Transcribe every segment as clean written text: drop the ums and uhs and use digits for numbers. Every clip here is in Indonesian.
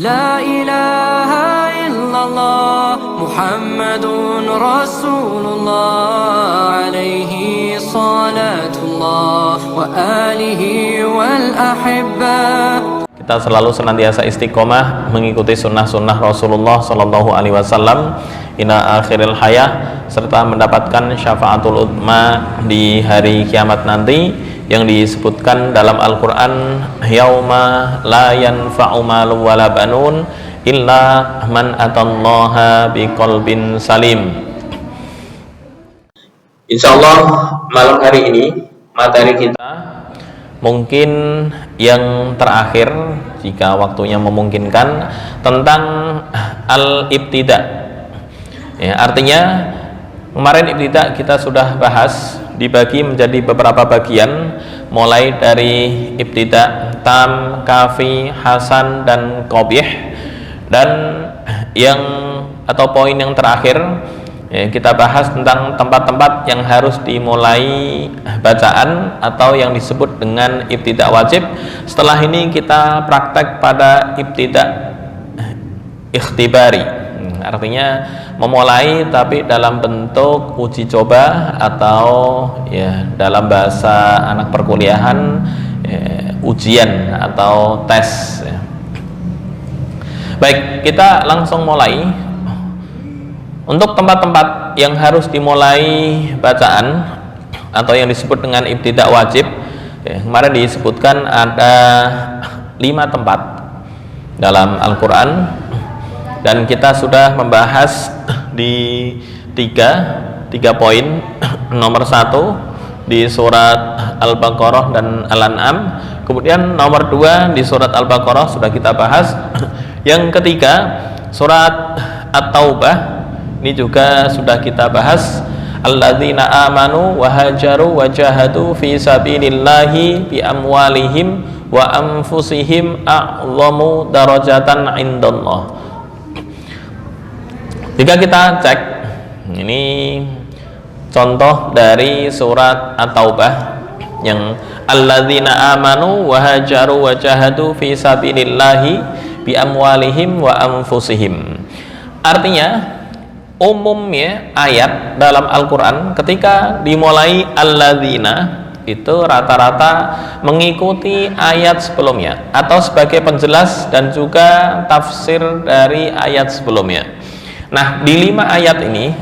لا إله إلا الله محمد رسول الله عليه صلاة الله وآله والأحبة. Kita selalu senantiasa istiqomah mengikuti sunnah-sunnah Rasulullah Sallallahu Alaihi Wasallam ila akhiril hayah, serta mendapatkan syafaatul utma di hari kiamat nanti yang disebutkan dalam Al-Quran, yauma la yanfa'u malun wala banun illa man atallaha biqalbin salim. Insyaallah malam hari ini materi kita mungkin yang terakhir jika waktunya memungkinkan tentang al-ibtida. Ya, artinya kemarin ibtida kita sudah bahas, dibagi menjadi beberapa bagian, mulai dari ibtida tam, kafi, hasan, dan qabih. Dan yang atau poin yang terakhir ya, kita bahas tentang tempat-tempat yang harus dimulai bacaan atau yang disebut dengan ibtida wajib. Setelah ini kita praktek pada ibtida ikhtibari, artinya memulai tapi dalam bentuk uji coba atau ya dalam bahasa anak perkuliahan ya, ujian atau tes ya. Baik, kita langsung mulai. Untuk tempat-tempat yang harus dimulai bacaan atau yang disebut dengan ibtida wajib ya, kemarin disebutkan ada 5 tempat dalam Al-Quran, dan kita sudah membahas di tiga poin. Nomor 1 di surat Al-Baqarah dan Al-An'am, kemudian nomor 2 di surat Al-Baqarah sudah kita bahas. Yang ketiga surat At-Taubah, ini juga sudah kita bahas, alladzina amanu wa hajaru wa jahadu fi sabilillahi bi amwalihim wa anfusihim a'zamu darajatan indallah. Jika kita cek, ini contoh dari surat At-Taubah yang alladzina amanu wa hajaru wa jahadu fi sabilillahi bi amwalihim wa anfusihim. Artinya umumnya ayat dalam Al-Quran ketika dimulai alladzina itu rata-rata mengikuti ayat sebelumnya atau sebagai penjelas dan juga tafsir dari ayat sebelumnya. Nah, di 5 ayat ini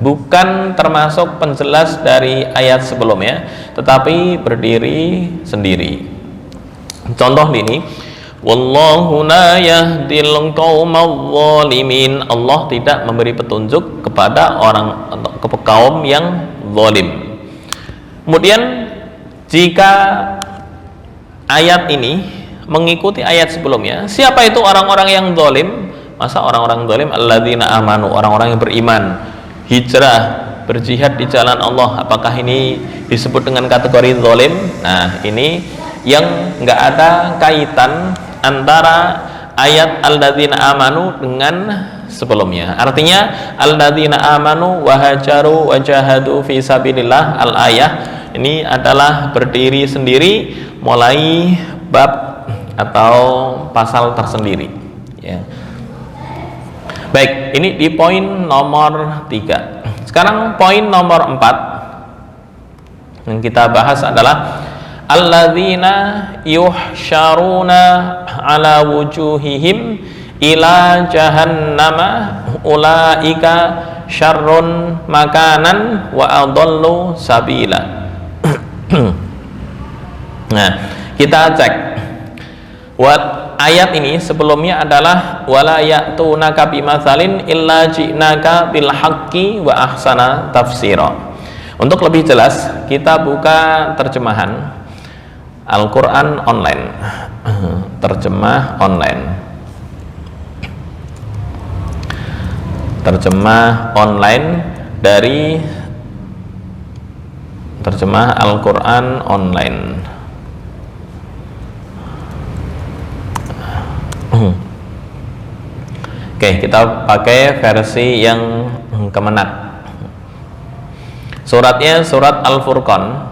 bukan termasuk penjelas dari ayat sebelumnya, tetapi berdiri sendiri. Contoh ini, wallahu la yahdil qaumadz zalimin. Allah tidak memberi petunjuk kepada kaum yang zalim. Kemudian jika ayat ini mengikuti ayat sebelumnya, siapa itu orang-orang yang zalim? Masa orang-orang zalim alladzina amanu, orang-orang yang beriman, hijrah, berjihad di jalan Allah, apakah ini disebut dengan kategori zalim? Nah, ini yang enggak ada kaitan antara ayat alladzina amanu dengan sebelumnya. Artinya alladzina amanu wa hajaru wa jahadu fi sabilillah, al-ayah ini adalah berdiri sendiri, mulai bab atau pasal tersendiri ya. Baik, ini di poin nomor 3. Sekarang poin nomor 4 yang kita bahas adalah alladzina yuhsyaruna ala wujuhihim ila jahannama ulaika syarrun makanan wa adallu sabila. Nah, kita cek ayat ini sebelumnya adalah wala ya'tunaka bimatsalin illa ji'naka bil haqqi wa ahsana tafsira. Untuk lebih jelas kita buka terjemahan Al-Quran online, terjemah online, terjemah online dari terjemah Al-Quran online. Oke, kita pakai versi yang Kemenak. Suratnya surat Al-Furqan.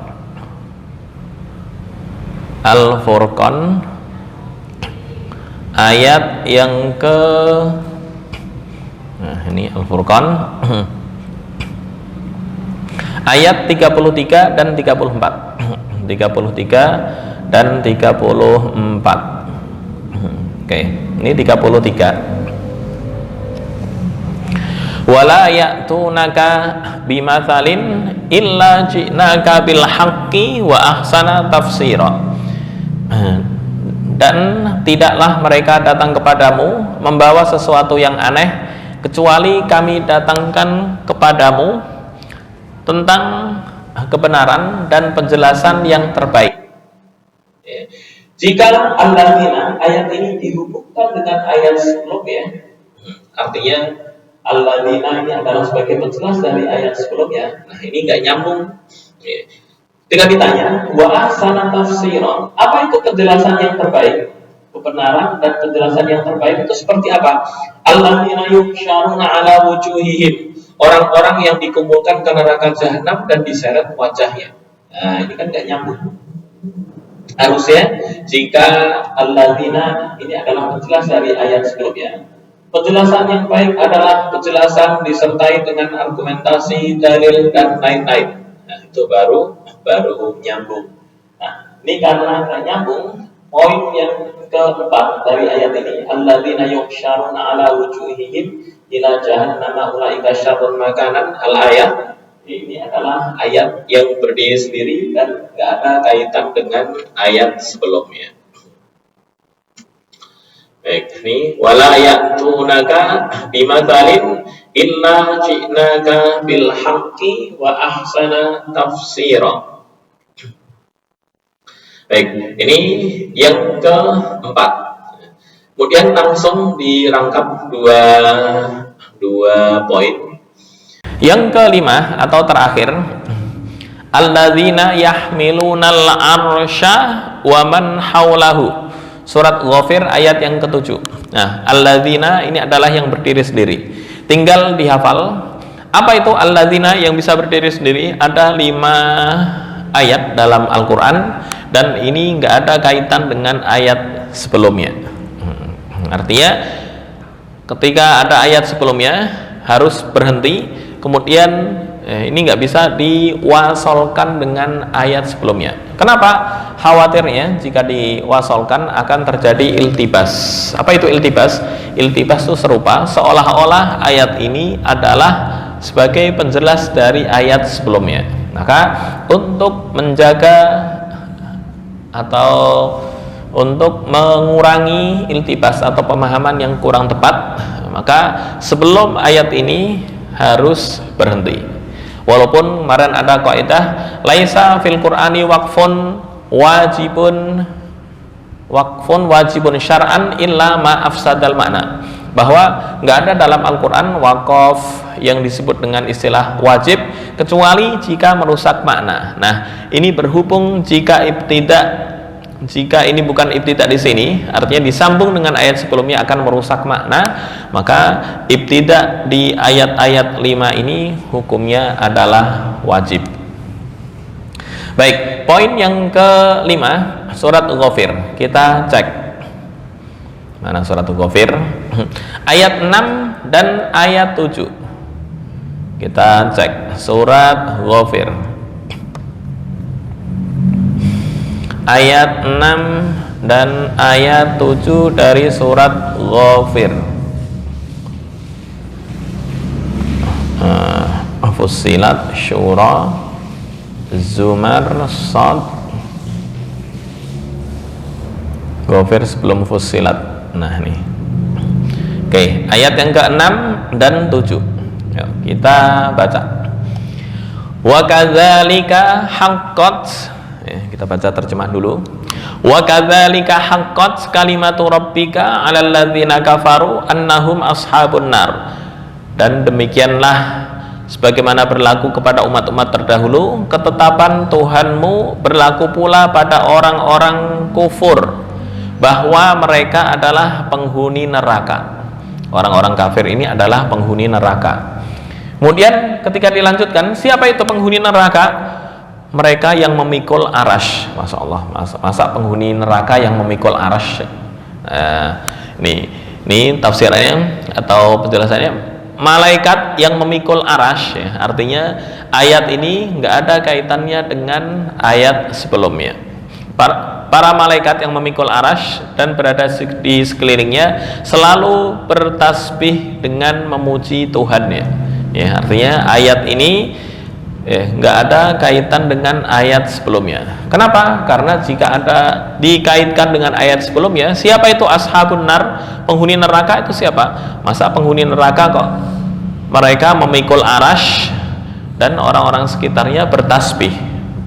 Al-Furqan ayat yang ke, nah ini Al-Furqan ayat 33 dan 34. 33 dan 34. Oke, ini 33. Wala ya'tunaka bimatsalin illa ji'naka bil haqqi wa ahsana tafsira. Dan tidaklah mereka datang kepadamu membawa sesuatu yang aneh kecuali kami datangkan kepadamu tentang kebenaran dan penjelasan yang terbaik. Jika alladzina ayat ini dihubungkan dengan ayat sebelumnya, artinya alladzina ini adalah sebagai penjelas dari ayat sebelumnya. Nah, ini nggak nyambung. Ketika ditanya, wa ahsana tafsira, apa itu penjelasan yang terbaik? Kebenaran dan penjelasan yang terbaik itu seperti apa? Alladzina yuhsyaruna ala wujuhihim, orang-orang yang dikumpulkan ke neraka jahanam dan diseret wajahnya. Nah, ini kan nggak nyambung. Harusnya jika alladzina ini adalah penjelas dari ayat sebelumnya, penjelasan yang baik adalah penjelasan disertai dengan argumentasi, dalil dan lain-lain. Nah, itu baru nyambung. Nah, ini karena nggak nyambung, poin yang keempat dari ayat ini, alladzina yuhsyaruna ala wujuhihim ila jahannama ulaika syarrun makanan, al-ayat. Ini adalah ayat yang berdiri sendiri dan nggak ada kaitan dengan ayat sebelumnya. Baik, ini wala ya'tunaka bimatsalin illa ji'naka bil haqqi wa ahsana tafsira. Baik, ini yang keempat. Kemudian langsung dirangkap dua poin. Yang kelima atau terakhir, alladzina yahmilunal arsya wa man haulahu. Surat Ghafir ayat yang ke-7. Nah, alladzina ini adalah yang berdiri sendiri. Tinggal dihafal. Apa itu alladzina yang bisa berdiri sendiri? Ada 5 ayat dalam Al-Quran dan ini nggak ada kaitan dengan ayat sebelumnya. Artinya ketika ada ayat sebelumnya harus berhenti, kemudian ini nggak bisa diwasolkan dengan ayat sebelumnya. Kenapa? Khawatirnya jika diwasolkan akan terjadi iltibas. Apa itu iltibas? Iltibas itu serupa seolah-olah ayat ini adalah sebagai penjelas dari ayat sebelumnya. Maka untuk menjaga atau untuk mengurangi iltibas atau pemahaman yang kurang tepat, maka sebelum ayat ini harus berhenti. Walaupun kemarin ada kaidah laisa fil Qur'ani waqfun wajibun syar'an illa ma afsadal makna, bahwa nggak ada dalam Al-Quran wakaf yang disebut dengan istilah wajib kecuali jika merusak makna. Nah, ini berhubung jika ini bukan ibtida di sini, artinya disambung dengan ayat sebelumnya akan merusak makna, maka ibtida di ayat-ayat 5 ini hukumnya adalah wajib. Baik, poin yang kelima, surat Ghafir. Kita cek. Mana surat Ghafir? Ayat 6 dan ayat 7. Kita cek surat Ghafir. Ayat 6 dan ayat 7 dari surat Ghafir. Fussilat, Syura, Zumar, Shad, Ghafir sebelum Fussilat. Nah, ini. Oke, ayat yang ke-6 dan 7. Yuk, kita baca. Wa kadzalika haqqat, kita baca terjemah dulu. Wa kadzalika haqqat kalimatu rabbika 'alal ladzina kafaru annahum ashabun nar. Dan demikianlah sebagaimana berlaku kepada umat-umat terdahulu, ketetapan Tuhanmu berlaku pula pada orang-orang kufur bahwa mereka adalah penghuni neraka. Orang-orang kafir ini adalah penghuni neraka. Kemudian ketika dilanjutkan, siapa itu penghuni neraka? Mereka yang memikul arash. Masya Allah, masa penghuni neraka yang memikul arash. Ini tafsirannya atau penjelasannya, malaikat yang memikul arasy, ya, artinya ayat ini nggak ada kaitannya dengan ayat sebelumnya. Para malaikat yang memikul arasy dan berada di sekelilingnya selalu bertasbih dengan memuji Tuhannya. Ya, artinya ayat ini nggak ada kaitan dengan ayat sebelumnya. Kenapa? Karena jika ada dikaitkan dengan ayat sebelumnya, siapa itu ashabun nar, penghuni neraka itu siapa? Masa penghuni neraka kok mereka memikul arasy dan orang-orang sekitarnya bertasbih?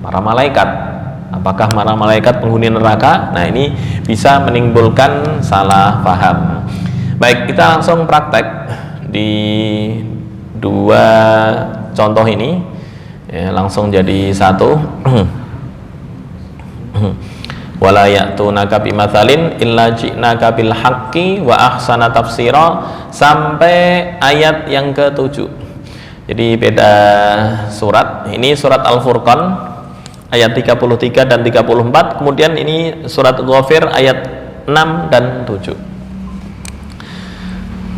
Para malaikat. Apakah para malaikat penghuni neraka? Nah, ini bisa menimbulkan salah paham. Baik, kita langsung praktek di dua contoh ini. Ya, langsung jadi satu. Wala ya'tunaka bimatsalin illa ji'naka bil haqqi wa ahsana tafsira, sampai ayat yang ke-7. Jadi beda surat. Ini surat Al-Furqan ayat 33 dan 34, kemudian ini surat Ghafir ayat 6 dan 7.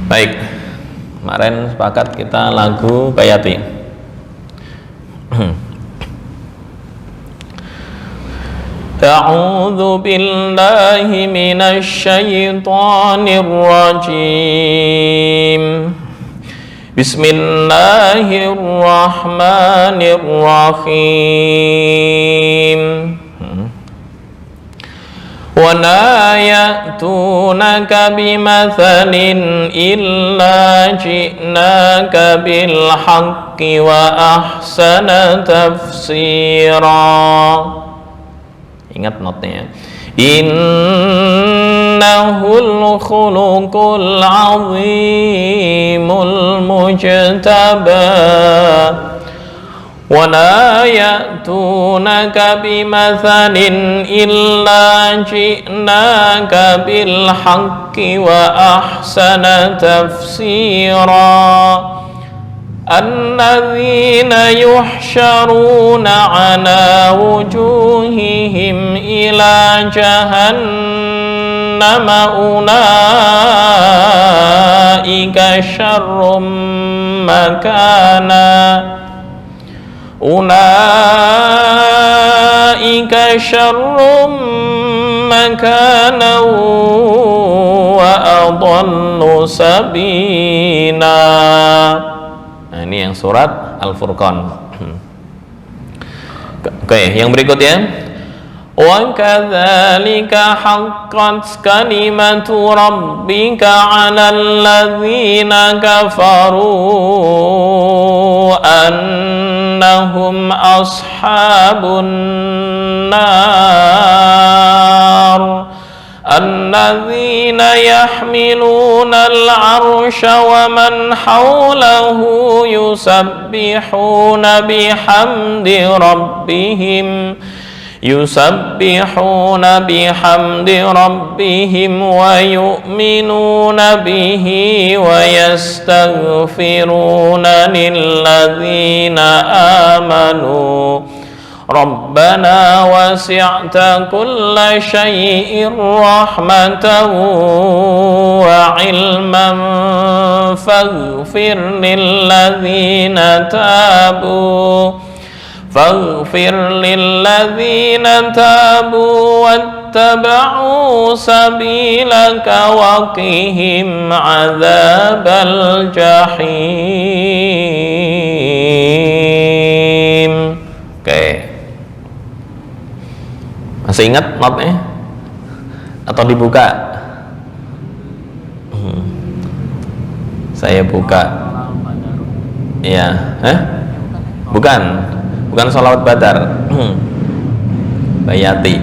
Baik. Kemarin sepakat kita lagu Bayati. A'udzu billahi minasy syaithanir rajim. Bismillahirrahmanirrahim. Wa la ya'tunaka bimatsalin illa ji'naka bil haqqi wa ahsana tafsira. Ingat notnya. Innahul khuluqul azimul mujtaba wa la ya'tunaka bimatsalin illa ji'naka bil haqqi wa ahsana tafsira. Alladzina yuhsyaruna ala wujuhihim ila jahannama ulaika syarrum makana. Ulaika syarrum makana wa adallu sabila. Nah, ini yang surat Al-Furqan. Oke, yang berikutnya. Wa kadzalika haqqat kalimatu rabbika 'alal ladzina kafaru annahum ashabun nar. Alladzina yahmiluna al-'arsha wa man hawlahu yusabbihuna bihamdi rabbihim wa yu'minuna bihi wa yastaghfiruna lilladzina amanu Rabbana wasi'ta kulla syai'in rahmatan wa ilman faghfir lilladzina tabu wattaba'u sabilaka wa qihim 'adzabal jahim. Oke. Masih ingat notnya? Atau dibuka? Saya buka. Iya, Bukan sholawat badar. Bayati.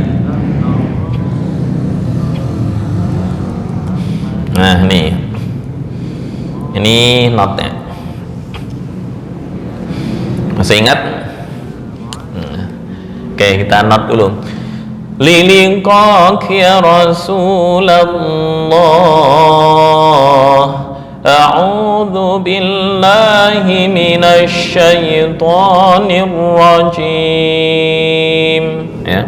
Nah, ini notnya. Masih ingat? Oke, kita not dulu. Liliqak ya Rasulullah, a'udzu billahi minasy syaithanir rajim. Ya.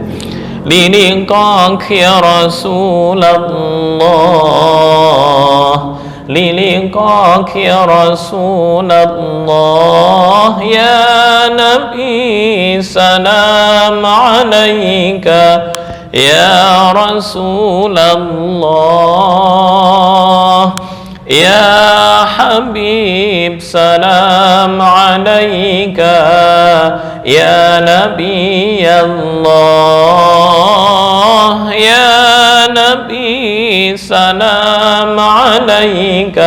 للقاك يا رسول الله للقاك يا رسول الله يا نبي سلام عليك يا رسول الله يا حبيب سلام عليك يا نبي الله يا نبي سلام عليك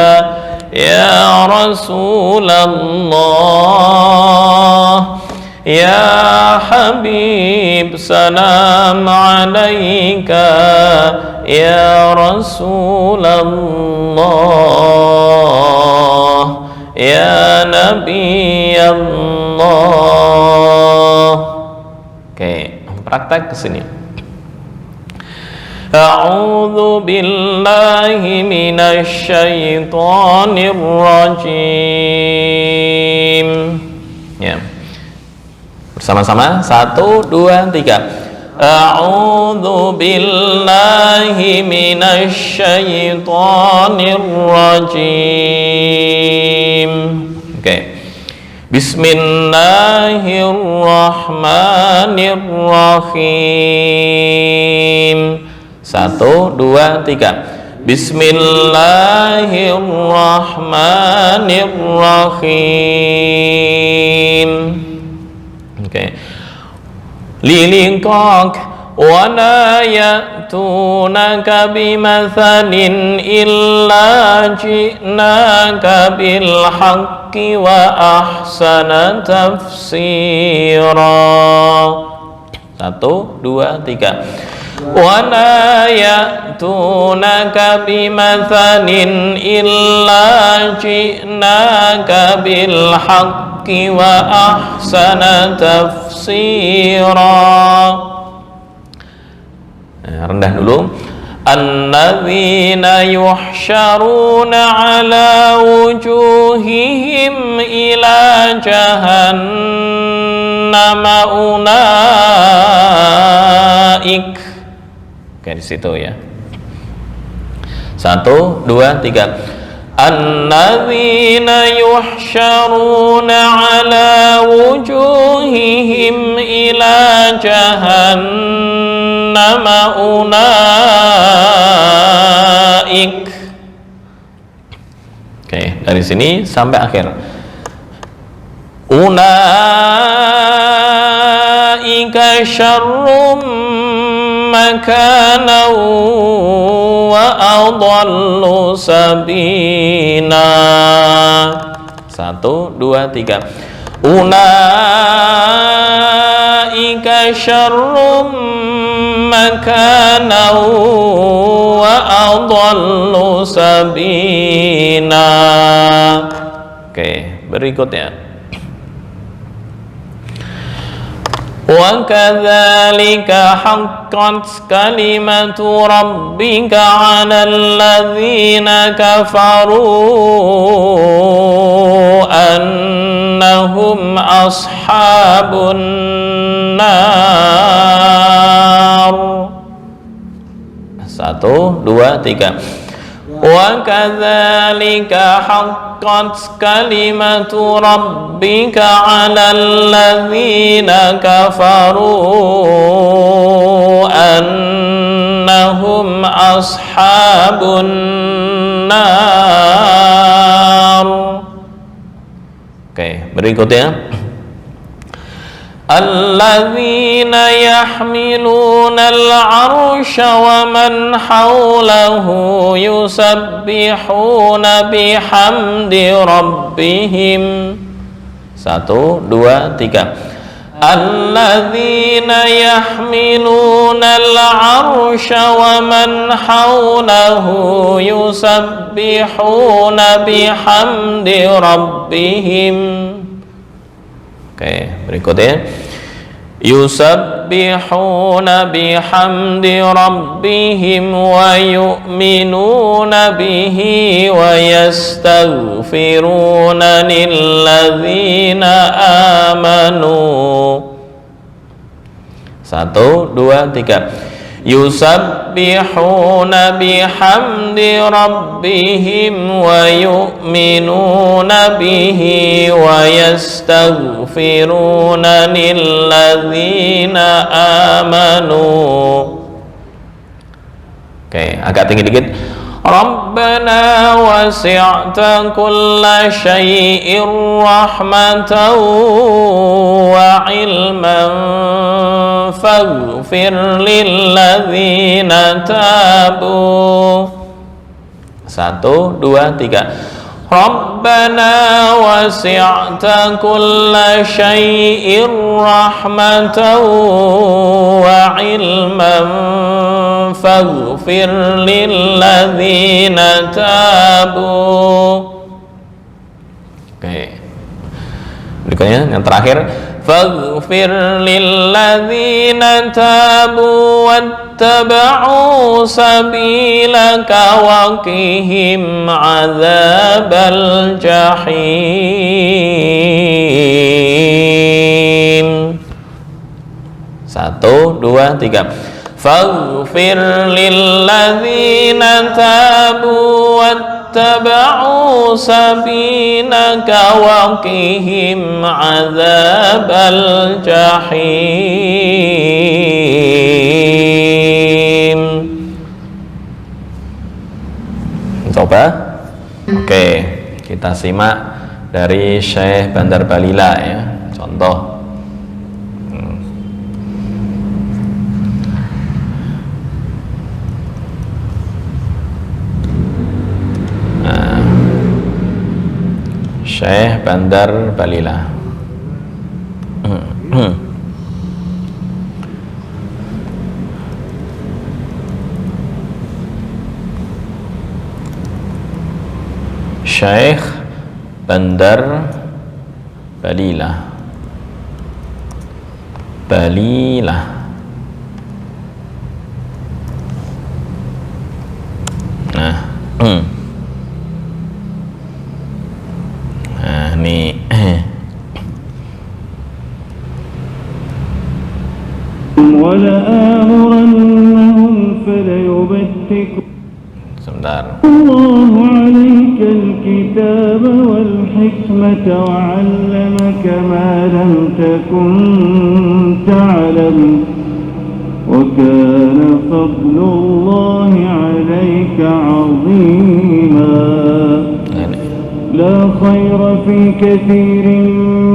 يا رسول الله يا حبيب سلام عليك يا رسول الله يا نبي Allah. Oke, praktek ke sini. A'udzu billahi minasy syaithanir rajim. Ya. Bersama-sama 1 2 3. A'udzu billahi minasy syaithanir rajim. Oke. Bismillahirrahmanirrahim. 1 2 3. Bismillahirrahmanirrahim. Oke. Liliqak wa la ya'tunaka bimathalin illa ji'naka bil haqqi wa ahsana tafsira. 1 2 3. Wa la ya'tunaka bimathalin illa ji'naka bil haqqi wa ahsana tafsira. Rendah dulu. Alladzina yuhsyaruna ala wujuhihim ila jahannama ulaik. Oke, di situ ya. 1 2 3. Alladzina yuhsyaruna ala wujuhihim ila jahannama ulaik. Oke, dari sini sampai akhir. Ulaika syarrum makana wa adallu sabila. 1 2 3. Ulaika syarrum makana wa adallu sabila. Oke, berikutnya. Wa kadzalika haqqat kalimatu rabbika 'alal ladzina kafaru annahum ashabun nar. 1 2 3. Wa kadzalika haqqat kalimatu rabbika 'alal ladzina kafaru annahum ashabun nar. Oke, berikutnya. Alladzina yahmiluna al-'arsha wa man hawlahu yusabbihuna bihamdi rabbihim. 1 2 3. Alladzina yahmiluna al-'arsha wa man hawlahu yusabbihuna bihamdi rabbihim. Oke, berikutnya. Yusabbihuna bihamdi rabbihim wa yu'minuna bihi wa yastaghfiruna lilladzina amanu. 1, 2, 3. Yusabbihuna bihamdi rabbihim wa yu'minuna bihi wa yastaghfiruna lilladzina amanu. Oke, agak tinggi dikit. Rabbana wasi'ta kulla syai'ir rahmatan wa ilman faghfir lilladzina tabu. 1, 2, 3. Rabbana wasi'ta kulla syai'ir rahmatan wa ilman faghfir lilladzina tabu. Oke. Berikutnya yang terakhir, faghfir lilladzina tabu wattaba'u sabilaka wa qihim 'adzabal jahim. 1, 2, 3. Faghfir lilladzina tabu wattaba'u sabilaka wa qihim 'adzabal jahim. Coba. Oke, kita simak dari Syekh Bandar Balila ya. Contoh. Syekh Bandar Balila. Syekh Bandar Balila. Balila. Nah, nih. وَلَآمُرَنَّهُمْ فَلَيُبَتِّكُنَّ Sebentar. اللَّهُ عَلَيْكَ الْكِتَابَ وَالْحِكْمَةَ وَعَلَّمَكَ مَا لَمْ تَكُنْ تَعْلَمُ وَكَانَ فَضْلُ اللَّهِ عَلَيْكَ عَظِيمًا. لا خير في كثير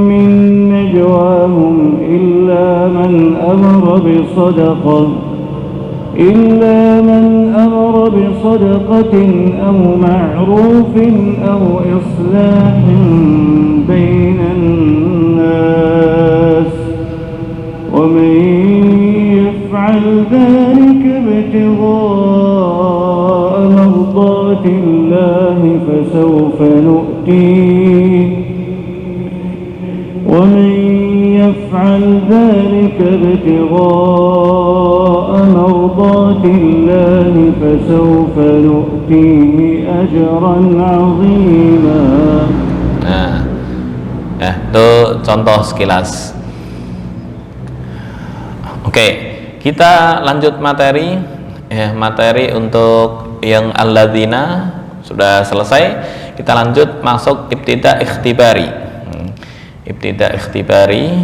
من نجواهم إلا من أمر بصدقة أو معروف أو إصلاح بين الناس ومن يفعل ذلك ابتغاء مرضات الله فسوف نؤتيه ومن يفعل ذلك ابتغاء مرضات الله فسوف نؤتيه أجرا عظيما. Nah, itu contoh sekilas. Oke, kita lanjut materi. Materi untuk yang alladzina sudah selesai. Kita lanjut masuk ibtida ikhtibari. Ibtida ikhtibari.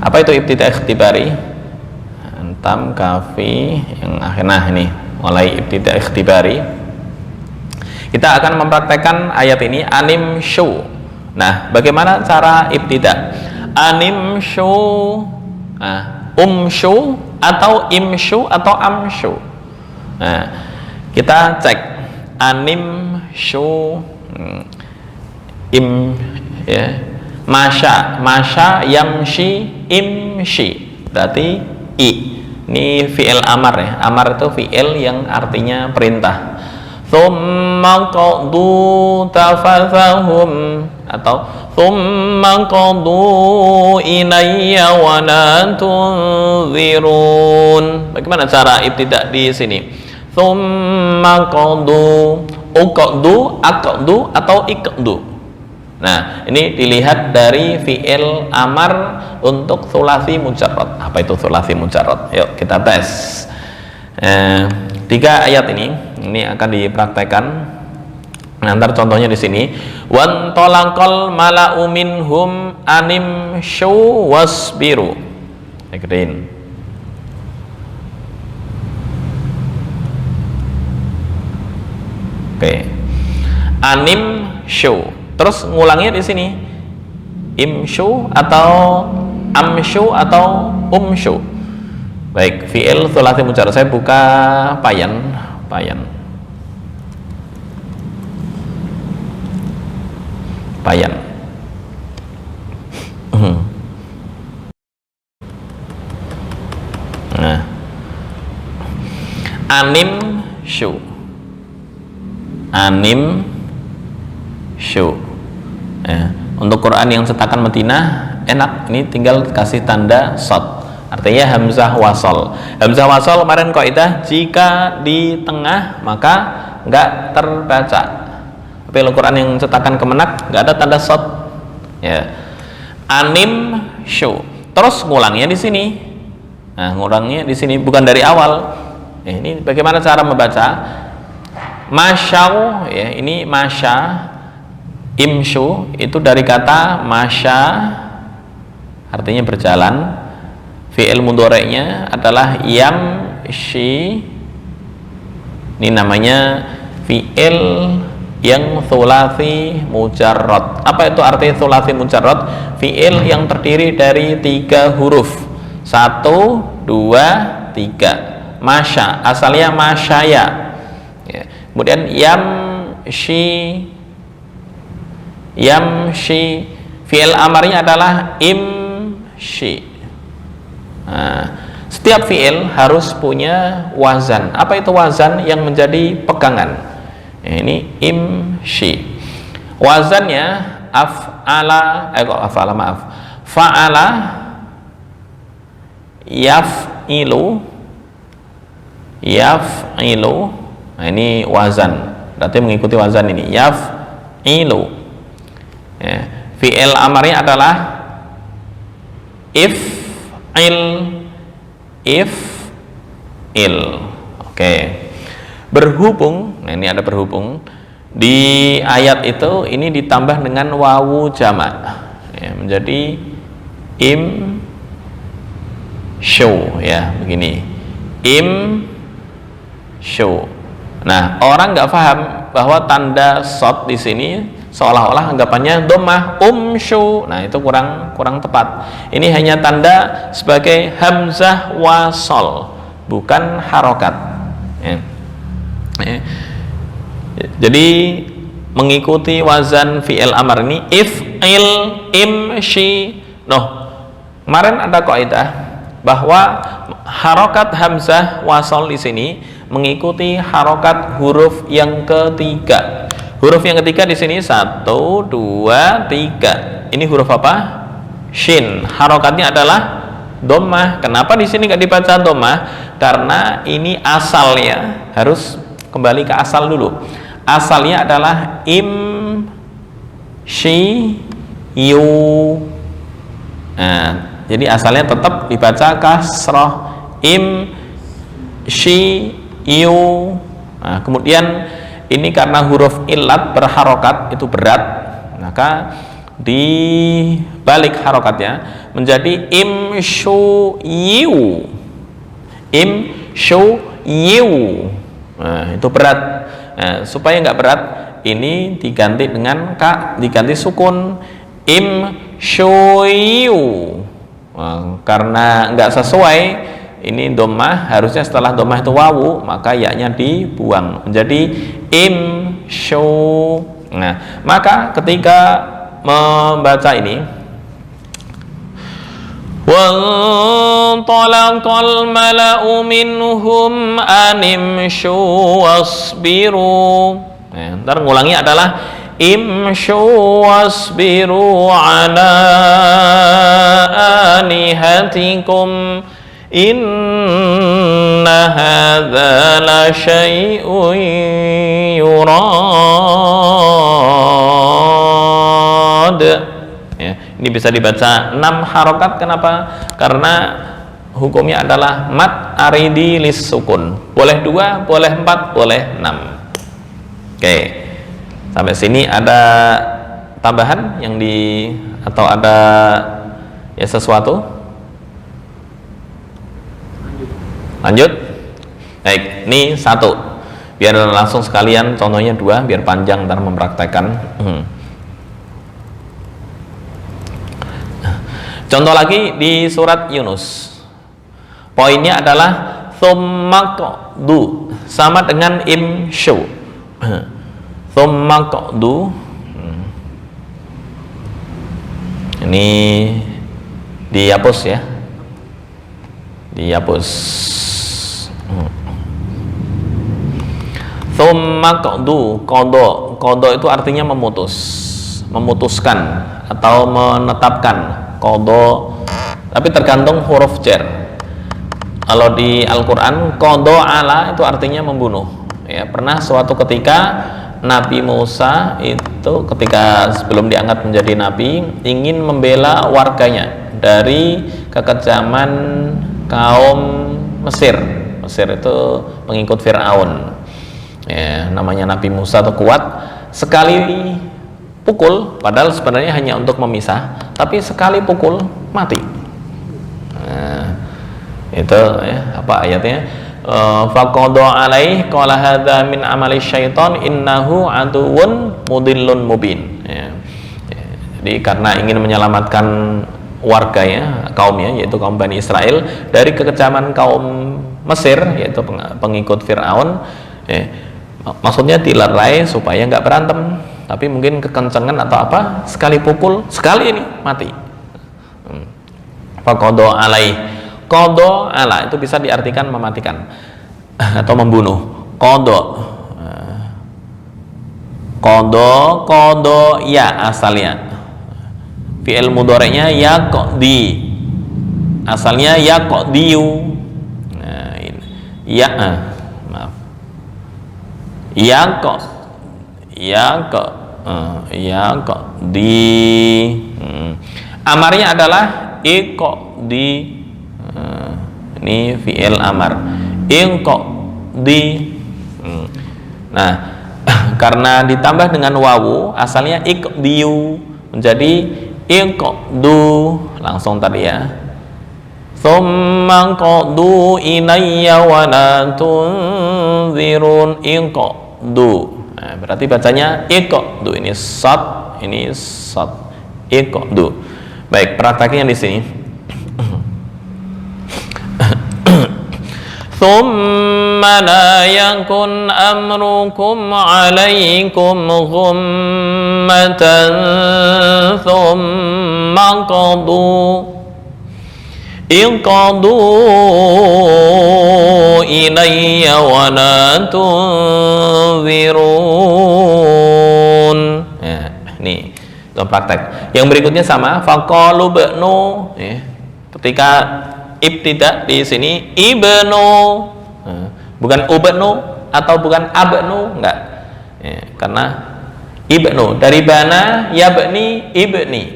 Apa itu ibtida ikhtibari? Antam, kafi, yang akhir. Nah, ini mulai ibtida ikhtibari. Kita akan mempraktekkan ayat ini, anim syu. Nah, bagaimana cara ibtida? Anim syu, syu atau imsyu atau amsyu. Nah, kita cek anim syu, ya. Masya yamshi imshi, berarti i. Ini fi'il amar ya. Amar itu fi'il yang artinya perintah. Thumma qadu tafathahum atau thumma qadu ilayya wa la tunzirun. Bagaimana cara ibtida di sini? Thumma qadu, uqdu, aqdu atau iqdu. Nah, ini dilihat dari fi'il amar untuk thulathi mujarrad. Apa itu thulathi mujarrad? Yuk kita tes. 3 ayat ini akan dipraktekkan. Nanti contohnya di sini. Wan talaqal mala'u minhum anim syu wasbiru. Gedein. Oke. Anim syu. Terus ngulangnya di sini. Imsyu atau amsyu atau umsyu. Baik, fi'il thulathi mujarrad. Saya buka payan. Nah, anim syu. Untuk Quran yang cetakan Madinah enak, ini tinggal kasih tanda shad, artinya hamzah wasol. Hamzah wasol kemarin kaidah jika di tengah maka nggak terbaca. Tapi kalau Quran yang cetakan Kemenak nggak ada tanda shad. Ya, anim syu. Terus ngulangnya di sini. Nah, ngulangnya di sini bukan dari awal. Ini bagaimana cara membaca? Masyau, ya, ini masya. Imsyu itu dari kata masya, artinya berjalan. Fi'il mudhari'nya adalah yamshi. Ini namanya fi'il yang thulathi mujarrad. Apa itu arti thulathi mujarrad? Fi'il yang terdiri dari 3 huruf. 1, 2, 3. Masya, asalnya masyaya. Ya. Kemudian yamshi, fi'il amarnya adalah imshi. Nah, setiap fi'il harus punya wazan. Apa itu wazan yang menjadi pegangan? Ini imshi. Wazannya fa'ala, yaf'ilu. Nah, ini wazan, berarti mengikuti wazan ini, yaf'ilu. Ya. Fi'il amarnya adalah if'il. Oke. Berhubung, nah ini ada berhubung di ayat itu, ini ditambah dengan wawu jamak, ya, menjadi imsyu, ya, begini, imsyu. Nah, orang nggak paham bahwa tanda shad di sini seolah-olah anggapannya dhammah umsyu. Nah, itu kurang tepat. Ini hanya tanda sebagai hamzah wasol, bukan harokat. Ya. Jadi mengikuti wazan fi'il amar ini if'il, imshi. Kemarin ada kaidah bahwa harokat hamzah wasol di sini mengikuti harokat huruf yang ketiga. Huruf yang ketiga di sini 1, 2, 3. Ini huruf apa? Shin. Harokatnya adalah dhammah. Kenapa di sini nggak dibaca dhammah? Karena ini asalnya, harus kembali ke asal dulu. Asalnya adalah yu. Nah, jadi asalnya tetap dibaca kasroh, yu. Nah, kemudian ini karena huruf illat berharokat itu berat, maka dibalik harokatnya menjadi imsyu. Nah, itu berat. Nah, supaya nggak berat, ini diganti dengan diganti sukun, imsyu. Nah, karena nggak sesuai, ini dhammah, harusnya setelah dhammah itu wawu, maka ya-nya dibuang menjadi imsyu. Nah, maka ketika membaca ini, wantalaqal mala'u minhum animsyu wasbiru. Nah, ntar ngulangi adalah imsyu wasbiru ala alihatikum inna hadza la syai'un yurad. Ini bisa dibaca 6 harokat. Kenapa? Karena hukumnya adalah mat aridi lis sukun. Boleh 2, boleh 4, boleh 6. Oke. Sampai sini ada tambahan yang atau ada ya sesuatu? Lanjut. Baik, ini 1. Biar langsung sekalian, contohnya 2 biar panjang ntar mempraktekkan. Contoh lagi di surat Yunus. Poinnya adalah tsumma sama dengan imshu. Tsumma ini dihapus ya. Dihapus. Tsumma qada itu artinya memutuskan atau menetapkan. Qada tapi tergantung huruf jar. Kalau di Al-Qur'an qada ala itu artinya membunuh. Ya, pernah suatu ketika Nabi Musa itu ketika sebelum diangkat menjadi nabi ingin membela warganya dari kekejaman kaum Mesir. Mesir itu pengikut Fir'aun. Ya, namanya Nabi Musa itu kuat, sekali pukul padahal sebenarnya hanya untuk memisah, tapi sekali pukul mati. Nah, itu ya, apa ayatnya? Faqada alaih qala hadza min amali syaiton innahu aduwwun mudillun mubin. Ya. Jadi karena ingin menyelamatkan warganya, kaumnya yaitu kaum Bani Israel dari kekejaman kaum Mesir yaitu pengikut Fir'aun. Ya. Maksudnya dilerai supaya nggak berantem, tapi mungkin kekencengan atau apa, sekali pukul sekali ini mati. Faqada alaih. Qada ala itu bisa diartikan mematikan atau membunuh. Qada ya asalnya. Fi'il mudhari'nya yaqdi. Asalnya yaqdiyu. Nah, ini. Maaf. Yaqdi. Amarnya adalah iqdi. Ini fi'il amar inqdi. Nah, karena ditambah dengan wawu asalnya iqdiyu menjadi inqdu langsung tadi ya. Tsumma qadu ilayya wa la tunzirun inqdu. Nah, berarti bacanya iqdu, ini sad iqdu. Baik, prakteknya di sini. ثم لا يكن أمركم عليكم غمة ثم انقضوا إلي ولا تنظرون. Ini untuk praktek. Yang berikutnya sama, faqalu ba'nu. Ketika ibtidak di sini ibnu, bukan ubnu atau bukan abnu, enggak ya, karena ibnu dari bana yabni ibni,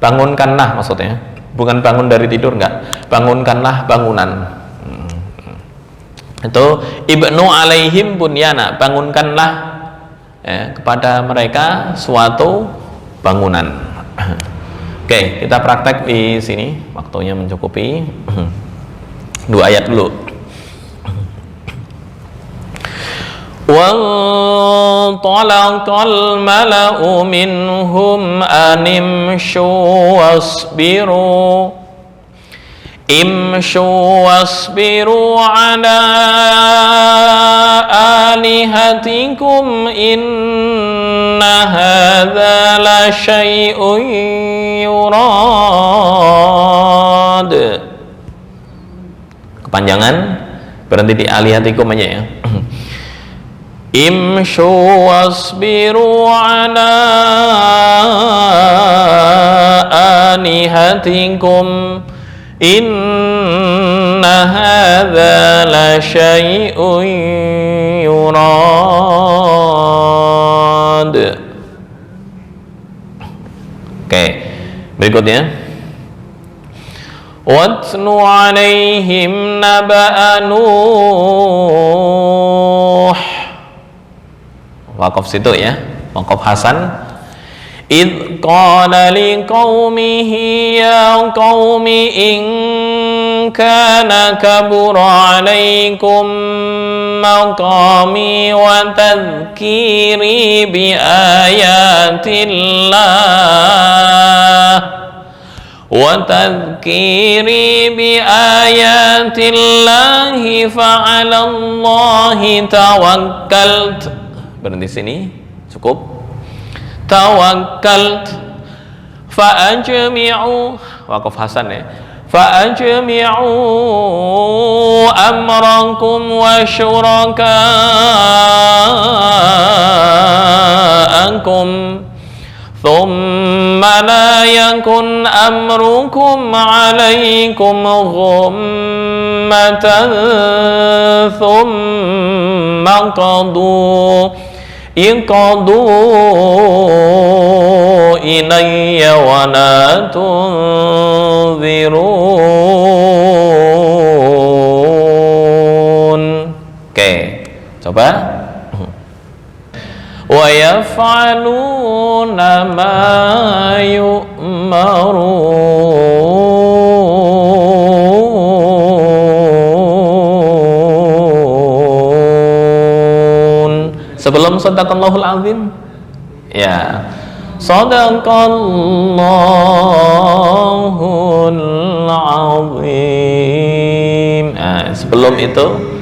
bangunkanlah maksudnya, bukan bangun dari tidur, enggak, bangunkanlah bangunan. Itu ibnu alaihim bunyana, bangunkanlah kepada mereka suatu bangunan. Oke, kita praktek di sini. Waktunya mencukupi. 2 ayat dulu. Wantalaqal mala'u minhum animshu wasbiru ala alihatikum inna hadza la syai'un yurad. Kepanjangan, berhenti di alihatikum aja ya. Imshu wasbiru ala alihatikum inna hadza la syai'un yurad. Berikutnya, watlu alaihim naba'a Nuh. Wakaf situ ya, wakaf Hasan. Idh qala liqaumihi ya qaumi in kana kabura alaikum maqami wa tadhkiri bi ayatillah وَتَذْكِيرِي بِآيَاتِ اللَّهِ فَعَلَى اللَّهِ تَوَكَّلْتُ. Berhenti sini, cukup. Tawakkalt fa'ajmi'u, wakaf Hasan ya. Fa'ajmi'u amrakum wa syuraka'akum ثم لا يكن أمركم عليكم غمة ثم قضوا إلي ولا تنظرون. Oke, coba. وَيَفْعَلُونَ مَا يُؤْمَرُونَ. Sebelum Shadaqallahul Azim, ya, Shadaqallahul Azim. Nah, sebelum itu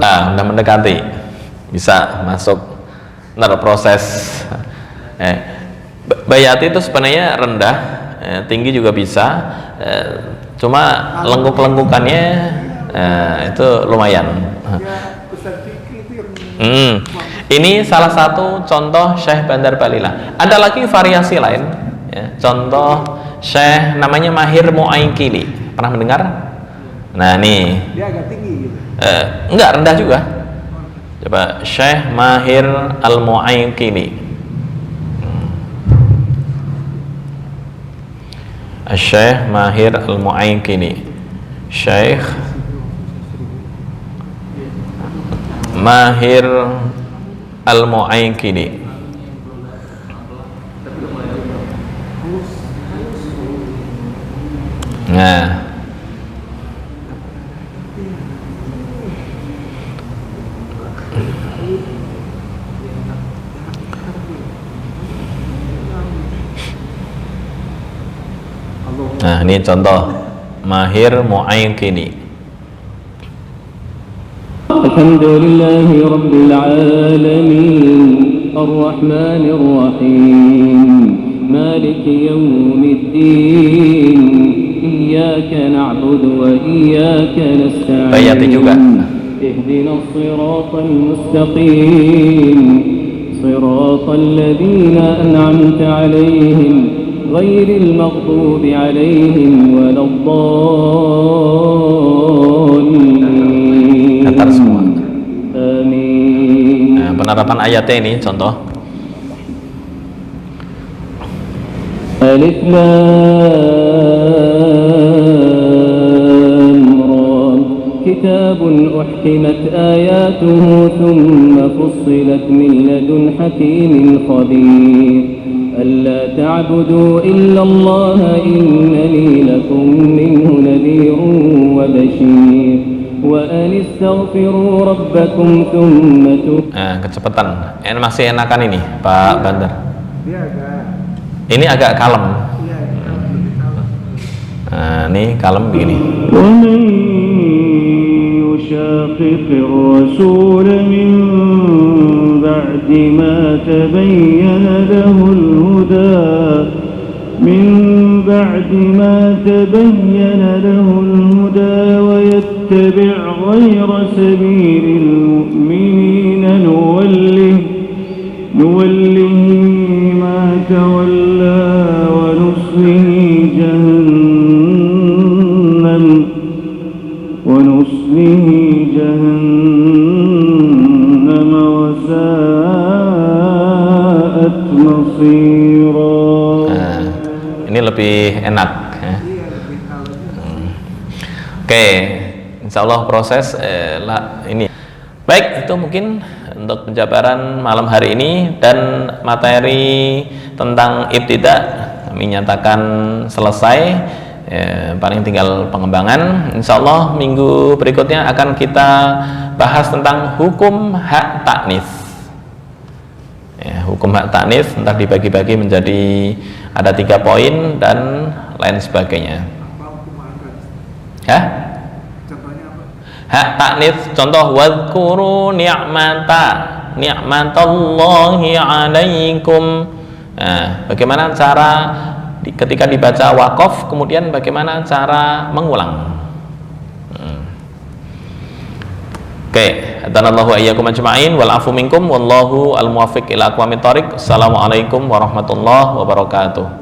udah mendekati, bisa masuk proses. Bayati itu sebenarnya rendah, tinggi juga bisa, cuma lengkuk-lengkukannya itu lumayan. Ini salah satu contoh Syekh Bandar Balila. Ada lagi variasi lain, ya. Contoh Syekh namanya Mahir Mu'aykili, pernah mendengar? Nah, nih dia agak tinggi gitu. Enggak, rendah juga. Coba Syekh Mahir Al-Mu'aykili. Syekh Mahir Al-Mu'aykili. Syekh Mahir Al-Mu'aykili. Nah, ini contoh Mahir Mu'aykili. Alhamdulillahi Rabbil Alamin Ar-Rahmanir Rahim Maliki Yawmiddin Iyyaka na'budu wa iyyaka nasta'in. Bayati juga. Ihdinas siratal mustaqim Siratal ladzina an'amta 'alaihim ghairil maghdubi 'alaihim waladdallin. Antar semua. Amin. Nah, penerapan ayatnya ini contoh. Alif Lam Ra. Kitabun uhkimat ayatuhu thumma fussilat min ladun hakimin khabir. ألا تعبدوا إلا الله إنني لكم منه نذير وبشير وأن استغفروا ربكم ثم kecepatan. Masih enakan ini Pak Bandar. Ini agak kalem. Nah, ini kalem begini. يشاقق الرسول من بعد ما تبين له الهدى ويتبع غير سبيل المؤمنين نوله ما تولى ونصله جهنم enak ya. Oke, insya Allah proses ini. Baik, itu mungkin untuk penjabaran malam hari ini, dan materi tentang ibtida kami nyatakan selesai. Paling tinggal pengembangan. Insya Allah minggu berikutnya akan kita bahas tentang hukum hak taknis. Hukum hak taknis entar dibagi-bagi menjadi ada 3 poin dan lain sebagainya. Hak taknis, contoh wadhkuru ni'matallahi 'alaikum. Nah, bagaimana cara ketika dibaca waqaf, kemudian bagaimana cara mengulang. Oke, hadanallahu iyyakum ajma'in wal afu minkum wallahu al muwaffiq ila aqwamit thoriq. Assalamualaikum warahmatullahi wabarakatuh.